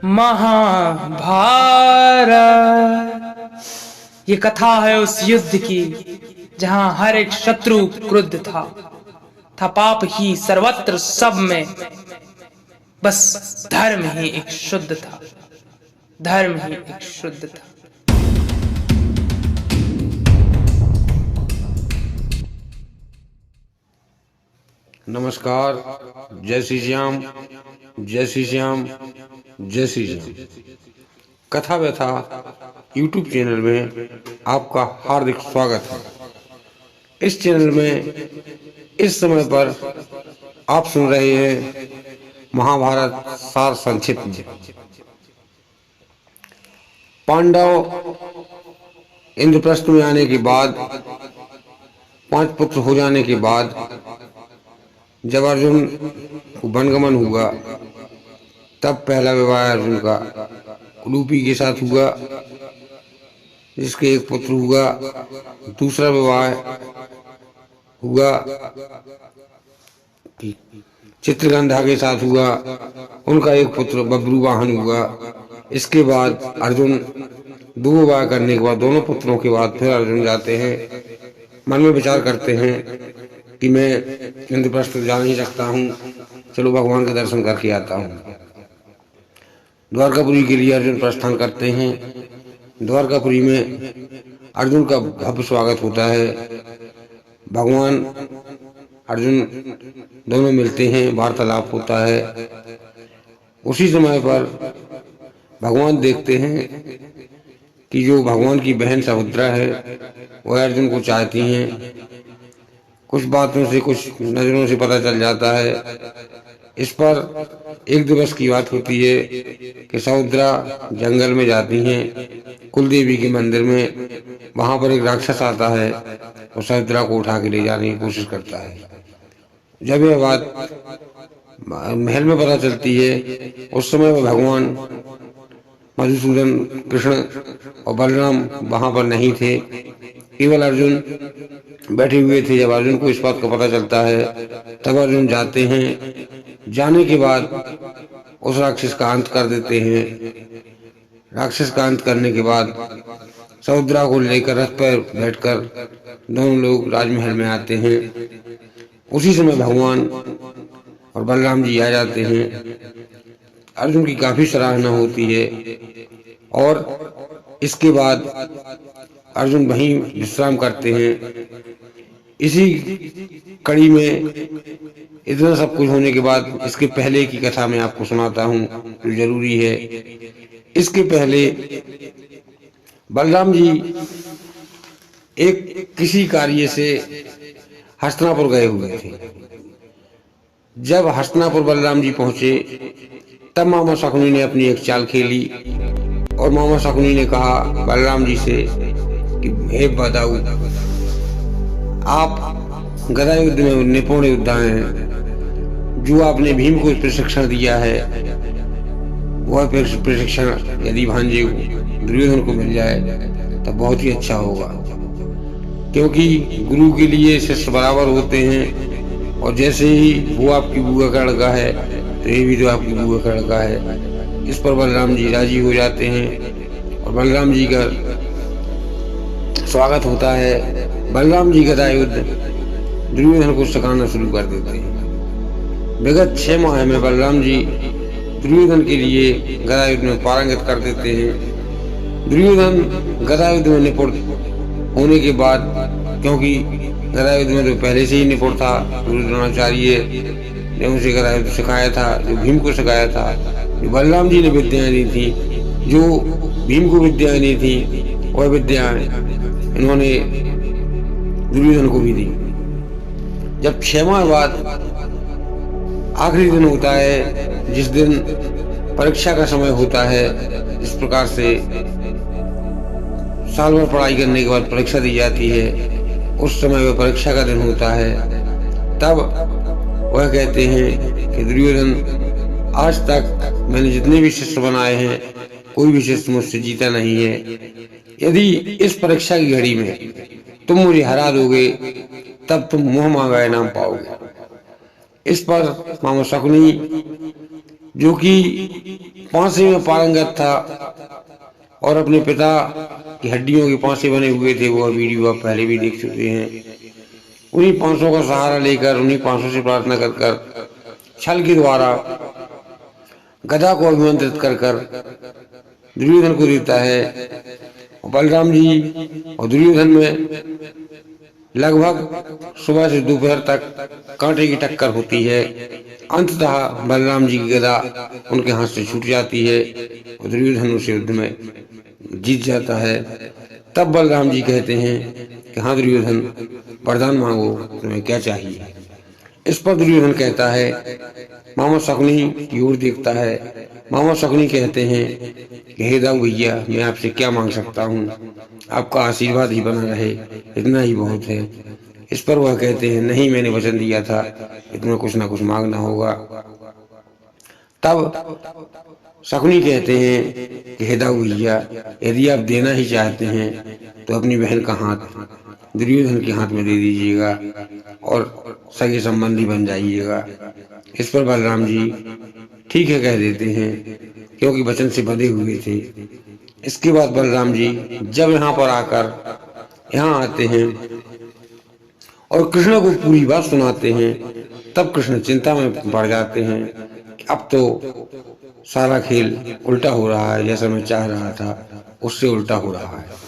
महाभारत। ये कथा है उस युद्ध की जहां हर एक शत्रु क्रुद्ध था पाप ही सर्वत्र सब में, बस धर्म ही एक शुद्ध था, धर्म ही एक शुद्ध था। नमस्कार, जय श्री श्याम, जय श्री श्याम, जय श्री श्याम। कथा व्यथा यूट्यूब चैनल में आपका हार्दिक स्वागत है। इस चैनल में इस समय पर आप सुन रहे हैं महाभारत सार संक्षिप्त में। पांडव इंद्रप्रस्थ में आने के बाद, 5 पुत्र हो जाने के बाद जब अर्जुन को वनगमन हुआ, तब पहला विवाह अर्जुन का उलूपी के साथ हुआ, जिसके एक पुत्र हुआ। दूसरा विवाह हुआ चित्रगंधा के साथ हुआ, उनका एक पुत्र बब्रुवाहन हुआ। इसके बाद अर्जुन 2 विवाह करने के बाद, दोनों पुत्रों के बाद फिर अर्जुन जाते हैं, मन में विचार करते हैं कि मैं इंद्रप्रस्थ जा नहीं सकता हूँ, चलो भगवान के दर्शन करके आता हूँ। द्वारकापुरी के लिए अर्जुन प्रस्थान करते हैं। द्वारकापुरी में अर्जुन का भव्य स्वागत होता है। भगवान अर्जुन दोनों मिलते हैं, वार्तालाप होता है। उसी समय पर भगवान देखते हैं कि जो भगवान की बहन सुभद्रा है वह अर्जुन को चाहती हैं। कुछ बातों से, कुछ नजरों से पता चल जाता है। इस पर एक दिवस की बात होती है कि सुभद्रा जंगल में जाती हैं, कुलदेवी के मंदिर में। वहां पर एक राक्षस आता है और सुभद्रा को उठा के ले जाने की कोशिश करता है। जब यह बात महल में पता चलती है, उस समय में भगवान मधुसूदन, कृष्ण और बलराम वहां पर नहीं थे, केवल अर्जुन बैठे हुए थे। जब अर्जुन को इस बात का पता चलता है, तब अर्जुन जाते हैं। जाने के बाद उस राक्षस का अंत कर देते हैं। राक्षस का अंत करने के बाद सुभद्रा को लेकर रथ पर बैठकर दोनों लोग राजमहल में आते हैं। उसी समय भगवान और बलराम जी आ जाते हैं। अर्जुन की काफी सराहना होती है और इसके बाद अर्जुन वहीं विश्राम करते हैं। इसी कड़ी में इतना सब कुछ होने के बाद, इसके पहले की कथा मैं आपको सुनाता हूँ जो जरूरी है। इसके पहले बलराम जी एक किसी कार्य से हस्तिनापुर गए हुए थे। जब हस्तिनापुर बलराम जी पहुंचे, तब मामा शकुनी ने अपनी एक चाल खेली और मामा शकुनी ने कहा बलराम जी से कि हे बदाऊ, आप गदा युद्ध में निपुण योद्धा हैं। जो आपने भीम को प्रशिक्षण दिया है, वह प्रशिक्षण यदि भांजे दुर्योधन को मिल जाए तो बहुत ही अच्छा होगा, क्योंकि गुरु के लिए शिष्य बराबर होते हैं। और जैसे ही वो आपकी बुआ का लड़का है, तो ये भी तो आपकी बुआ का लड़का है। इस पर बलराम जी राजी हो जाते हैं और बलराम जी का स्वागत होता है। बलराम जी गदा युद्ध दुर्योधन को सिखाना शुरू कर देते हैं। विगत 6 माह में बलराम जी दुर्योधन के लिए गदा युद्ध में पारंगत कर देते हैं। दुर्योधन गदा युद्ध में निपुण होने के बाद, क्योंकि गदा युद्ध में तो पहले से ही निपुण था, गुरु द्रोणाचार्य ने उसे गदा युद्ध सिखाया था, जो भीम को सिखाया था। जो बलराम जी ने विद्याएं दी थी, जो भीम को विद्याएं दी थी, वह विद्याएं इन्होंने दुर्योधन को भी दी। जब 6 माह बाद आखिरी दिन होता है, जिस दिन परीक्षा का समय होता है, इस प्रकार से साल भर पढ़ाई करने के बाद परीक्षा दी जाती है, उस समय वह परीक्षा का दिन होता है। तब वह कहते हैं कि दुर्योधन, आज तक मैंने जितने भी शिष्य बनाए हैं, कोई भी शिष्य मुझसे जीता नहीं है। यदि इस परीक्षा की घड़ी में तुम मुझे हरा दोगे, तब तुम मुंह मांगा इनाम पाओगे। इस पर मामा शकुनी, जो कि पांसे में पारंगत था और अपने पिता की हड्डियों के पांसे बने हुए थे। वो वीडियो आप पहले भी देख चुके हैं। उन्हीं पांसों का सहारा लेकर, उन्हीं पांसों से प्रार्थना कर कर छल के द्वारा गदा को अभिमंत्रित कर कर दुर्योधन को देता है। बलराम जी और दुर्योधन में लगभग सुबह से दोपहर तक कांटे की टक्कर होती है। अंततः बलराम जी की गदा उनके हाथ से छूट जाती है और दुर्योधन उस युद्ध में जीत जाता है। तब बलराम जी कहते हैं कि हाँ दुर्योधन, वरदान मांगो, तुम्हें क्या चाहिए। इस पर दुर्योधन कहता है, मामा शकुनी की ओर देखता है। मामा शकुनी कहते हैं कि हे दाऊ भैया, मैं आपसे क्या मांग सकता हूँ, आपका आशीर्वाद ही बना रहे, इतना ही बहुत है। इस पर वह कहते हैं, नहीं, मैंने वचन दिया था कि तुम्हें कुछ ना कुछ मांगना होगा। तब शकुनी कहते हैं कि हे दाऊ भैया, यदि आप देना ही चाहते हैं तो अपनी बहन का हाथ दुर्योधन के हाथ में दे दीजिएगा और सगे संबंधी बन जाइएगा। इस पर बलराम जी ठीक है कह देते हैं, क्योंकि वचन से बंधे हुए थे। इसके बाद बलराम जी जब यहाँ पर आकर यहाँ आते हैं और कृष्ण को पूरी बात सुनाते हैं, तब कृष्ण चिंता में पड़ जाते हैं कि अब तो सारा खेल उल्टा हो रहा है, जैसा मैं चाह रहा था उससे उल्टा हो रहा है।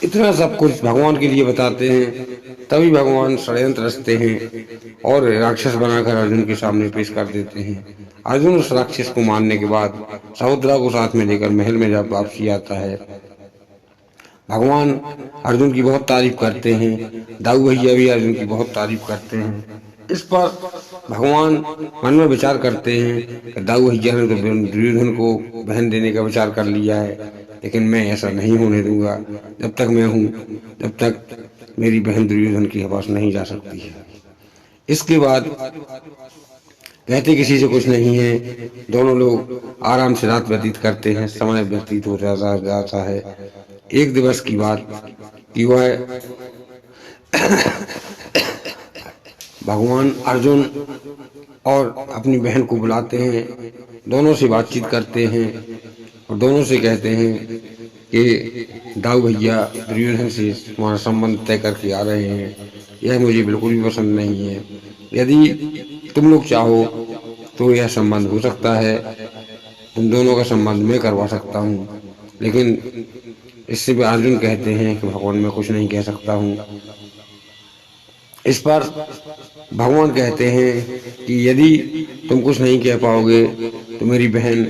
इतना सब कुछ भगवान के लिए बताते हैं। तभी भगवान षड्यंत्र रचते हैं और राक्षस बनाकर अर्जुन के सामने पेश कर देते हैं। अर्जुन उस राक्षस को मारने के बाद सहोदरा को साथ में लेकर महल में जब वापसी आता है, भगवान अर्जुन की बहुत तारीफ करते हैं। दाऊ भैया भी अर्जुन की बहुत तारीफ करते हैं। इस पर भगवान मन में विचार करते हैं कि दाऊ भैया ने तो दुर्योधन को बहन देने का विचार कर लिया है, लेकिन मैं ऐसा नहीं होने दूंगा। जब तक मैं हूँ तब तक मेरी बहन दुर्योधन की पास नहीं जा सकती है। इसके बाद कहते किसी से कुछ नहीं है, दोनों लोग आराम से रात व्यतीत करते हैं। समय व्यतीत हो जाता है। एक दिवस की बात की वह भगवान अर्जुन और अपनी बहन को बुलाते हैं, दोनों से बातचीत करते हैं और दोनों से कहते हैं कि दाऊ भैया दुर्योधन से तुम्हारा संबंध तय करके आ रहे हैं, यह मुझे बिल्कुल भी पसंद नहीं है। यदि तुम लोग चाहो तो यह संबंध हो सकता है, तुम दोनों का संबंध मैं करवा सकता हूँ। लेकिन इससे भी अर्जुन कहते हैं कि भगवान मैं कुछ नहीं कह सकता हूँ। इस पर भगवान कहते हैं कि यदि तुम कुछ नहीं कह पाओगे तो मेरी बहन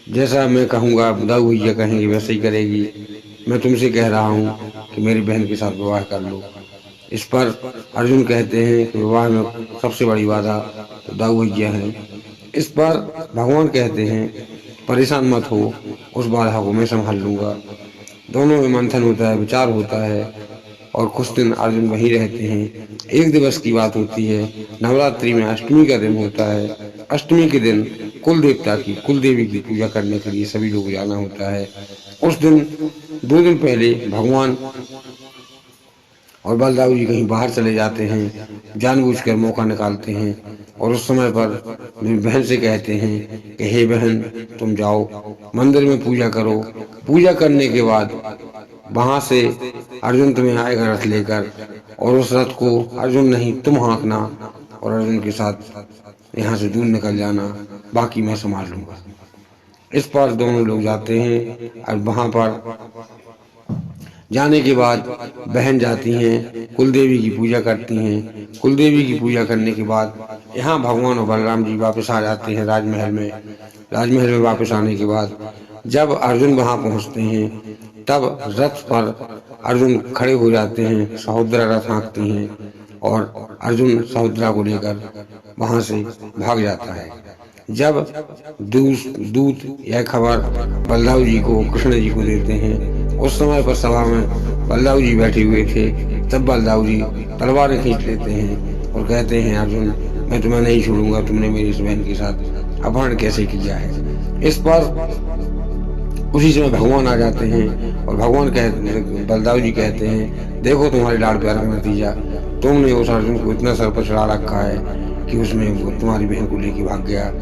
जैसा मैं कहूँगा, दाऊ भैया कहेंगे वैसे ही करेगी। मैं तुमसे कह रहा हूँ कि मेरी बहन के साथ विवाह कर लो। इस पर अर्जुन कहते हैं कि विवाह में सबसे बड़ी बाधा तो दाऊ भैया है। इस पर भगवान कहते हैं परेशान मत हो, उस बाधा को मैं संभाल लूंगा। दोनों में मंथन होता है, विचार होता है और कुछ दिन अर्जुन वहीं रहते हैं। एक दिवस की बात होती है, नवरात्रि में अष्टमी का दिन होता है। अष्टमी के दिन कुल देवी की पूजा करने के लिए सभी लोग जाना होता है। उस दिन 2 दिन पहले भगवान और बलदाऊ जी कहीं बाहर चले जाते हैं, जानबूझकर मौका निकालते हैं और उस समय पर मेरी बहन से कहते हैं कि हे बहन, तुम जाओ मंदिर में पूजा करो। पूजा करने के बाद वहां से अर्जुन तुम्हें आएगा रथ लेकर और उस रथ को अर्जुन नहीं तुम हाँकना और अर्जुन के साथ यहाँ से दूर निकल जाना, बाकी मैं संभाल लूंगा। इस पर दोनों लोग जाते हैं और वहां पर जाने के बाद बहन जाती हैं, कुलदेवी की पूजा करती हैं। कुलदेवी की पूजा करने के बाद यहाँ भगवान और बलराम जी वापस आ जाते हैं राजमहल में। राजमहल में वापस आने के बाद जब अर्जुन वहां पहुंचते हैं, तब रथ पर अर्जुन खड़े हो जाते हैं, सहोदरा रथ हाँकती हैं और अर्जुन सहोदरा को लेकर वहां से भाग जाता है। जब दूत यह खबर बलदाऊ जी को, कृष्ण जी को देते हैं, उस समय पर सभा में बलदाऊ जी बैठे हुए थे। तब बलदाऊ जी तलवारें खींच लेते हैं और कहते हैं अर्जुन, मैं तुम्हें नहीं छोड़ूंगा, तुमने मेरी इस बहन के साथ अपहरण कैसे किया है। इस पर उसी समय भगवान आ जाते हैं और बलदाऊ जी कहते हैं, देखो तुम्हारे लाड़ प्यार का नतीजा, तुमने उस अर्जुन को इतना सर पर चढ़ा रखा है कि उसमें वो तुम्हारी बहन को लेके भाग गया।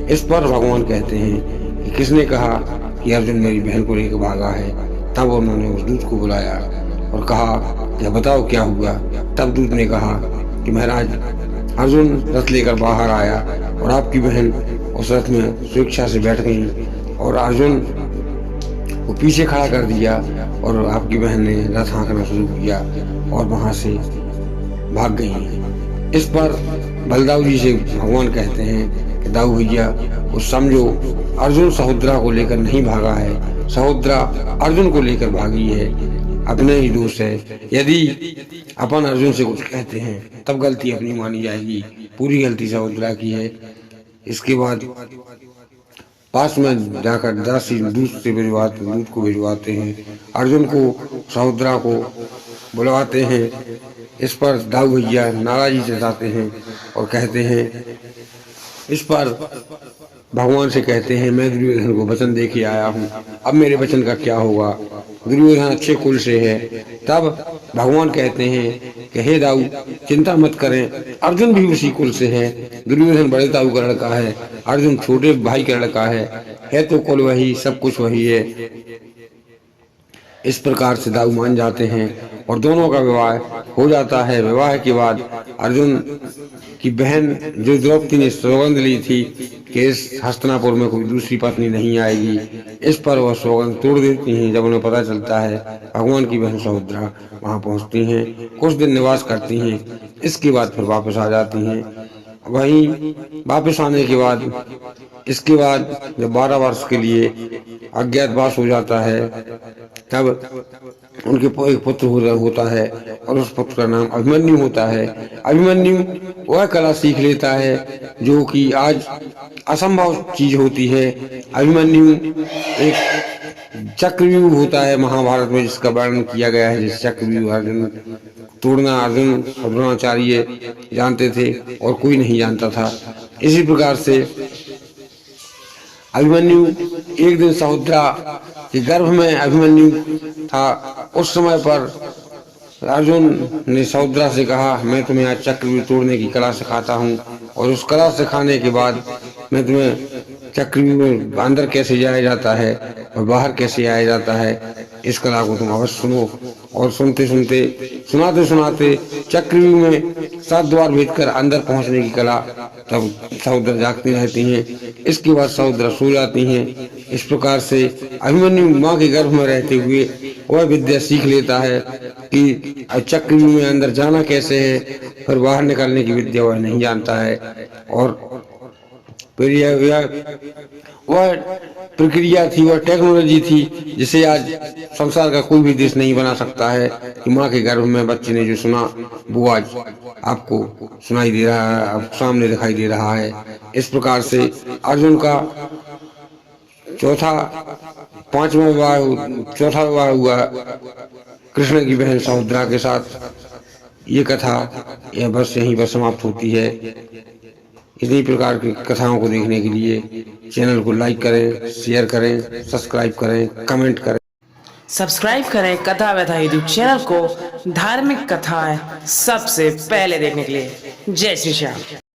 इस पर भगवान कहते हैं कि किसने कहा कि अर्जुन मेरी बहन को लेकर भागा है। तब उन्होंने उस दूत को बुलाया और कहा कि बताओ क्या हुआ। तब दूत ने कहा कि महाराज अर्जुन रथ लेकर बाहर आया और आपकी बहन उस रथ में स्वेच्छा से बैठ गई और अर्जुन को पीछे खड़ा कर दिया और आपकी बहन ने रथ हाँकना शुरू किया और वहां से भाग गई। इस पर बलदाऊ जी से भगवान कहते हैं कि दाऊ भैया उस समझो अर्जुन सहोदरा को लेकर नहीं भागा है, सहोदरा अर्जुन को लेकर भागी है। अपने ही दोष है। यदि अपन अर्जुन से कुछ कहते हैं तब गलती अपनी मानी जाएगी, पूरी गलती सहोदरा की है। इसके बाद पास में जाकर दासी दूत को भिजवाते हैं, अर्जुन को सहोदरा को बुलवाते हैं। इस पर दाऊ भैया नाराजी जताते हैं और कहते हैं, इस पर भगवान से कहते हैं मैं दुर्योधन को वचन दे के आया हूँ, अब मेरे वचन का क्या होगा। दुर्योधन अच्छे कुल से है। तब भगवान कहते हैं कि हे दाऊ चिंता मत करें, अर्जुन भी उसी कुल से है। दुर्योधन बड़े ताऊ का लड़का है, अर्जुन छोटे भाई का लड़का है तो कुल वही, सब कुछ वही है। इस प्रकार से दाऊ मान जाते हैं और दोनों का विवाह हो जाता है। विवाह के बाद अर्जुन की बहन जो द्रौपदी ने सौगंध ली थी कि इस हस्तिनापुर में कोई दूसरी पत्नी नहीं आएगी, इस पर वह सौगंध तोड़ देती हैं। जब उन्हें पता चलता है भगवान की बहन सहोदरा वहां पहुंचती हैं, कुछ दिन निवास करती हैं, इसके बाद फिर वापस आ जाती हैं। वहीं वापस आने के बाद इसके बाद जब 12 वर्ष के लिए अज्ञातवास हो जाता है तब उनके एक पुत्र होता है और उस पुत्र का नाम अभिमन्यु होता है। अभिमन्यु वह कला सीख लेता है जो कि आज असंभव चीज होती है। अभिमन्यु एक चक्रव्यूह होता है महाभारत में जिसका वर्णन किया गया है। जिस चक्रव्यूह अर्जुन तोड़ना अर्जुन और द्रोणाचार्य जानते थे और कोई नहीं जानता था। इसी प्रकार से अभिमन्यु एक दिन सहोदरा के गर्भ में अभिमन्यु था। उस समय पर अर्जुन ने सहोदरा से कहा मैं तुम्हें आज चक्रव्यूह तोड़ने की कला सिखाता हूँ और उस कला सिखाने के बाद मैं तुम्हें चक्रव्यूह में अंदर कैसे जाया जाता है और बाहर कैसे आया जाता है इस कला को तुम अवश्य सुनो। और सुनाते सुनाते चक्रव्यूह में 7 द्वार भेद कर अंदर पहुंचने की कला तब सहोदरा जागती रहती हैं। इसके बाद सहोदरा सो जाती हैं। इस प्रकार से अभिमन्यु माँ के गर्भ में रहते हुए वह विद्या सीख लेता है कि चक्रव्यूह में अंदर जाना कैसे है, फिर बाहर निकलने की विद्या वह नहीं जानता है। और फिर वह प्रक्रिया थी, वह टेक्नोलॉजी थी जिसे आज संसार का कोई भी देश नहीं बना सकता है कि माँ के गर्भ में बच्चे ने जो सुना वो आज आपको सुनाई दे रहा है, आपको सामने दिखाई दे रहा है। इस प्रकार से अर्जुन का चौथा विवाह हुआ कृष्ण की बहन सहोदरा के साथ। ये कथा यह बस यहीं पर समाप्त होती है। इन्हीं प्रकार की कथाओं को देखने के लिए चैनल को लाइक करें, शेयर करें, सब्सक्राइब करें, कमेंट करें। सब्सक्राइब करें कथा व्यथा यूट्यूब चैनल को धार्मिक कथाएं सबसे पहले देखने के लिए। जय श्री श्याम।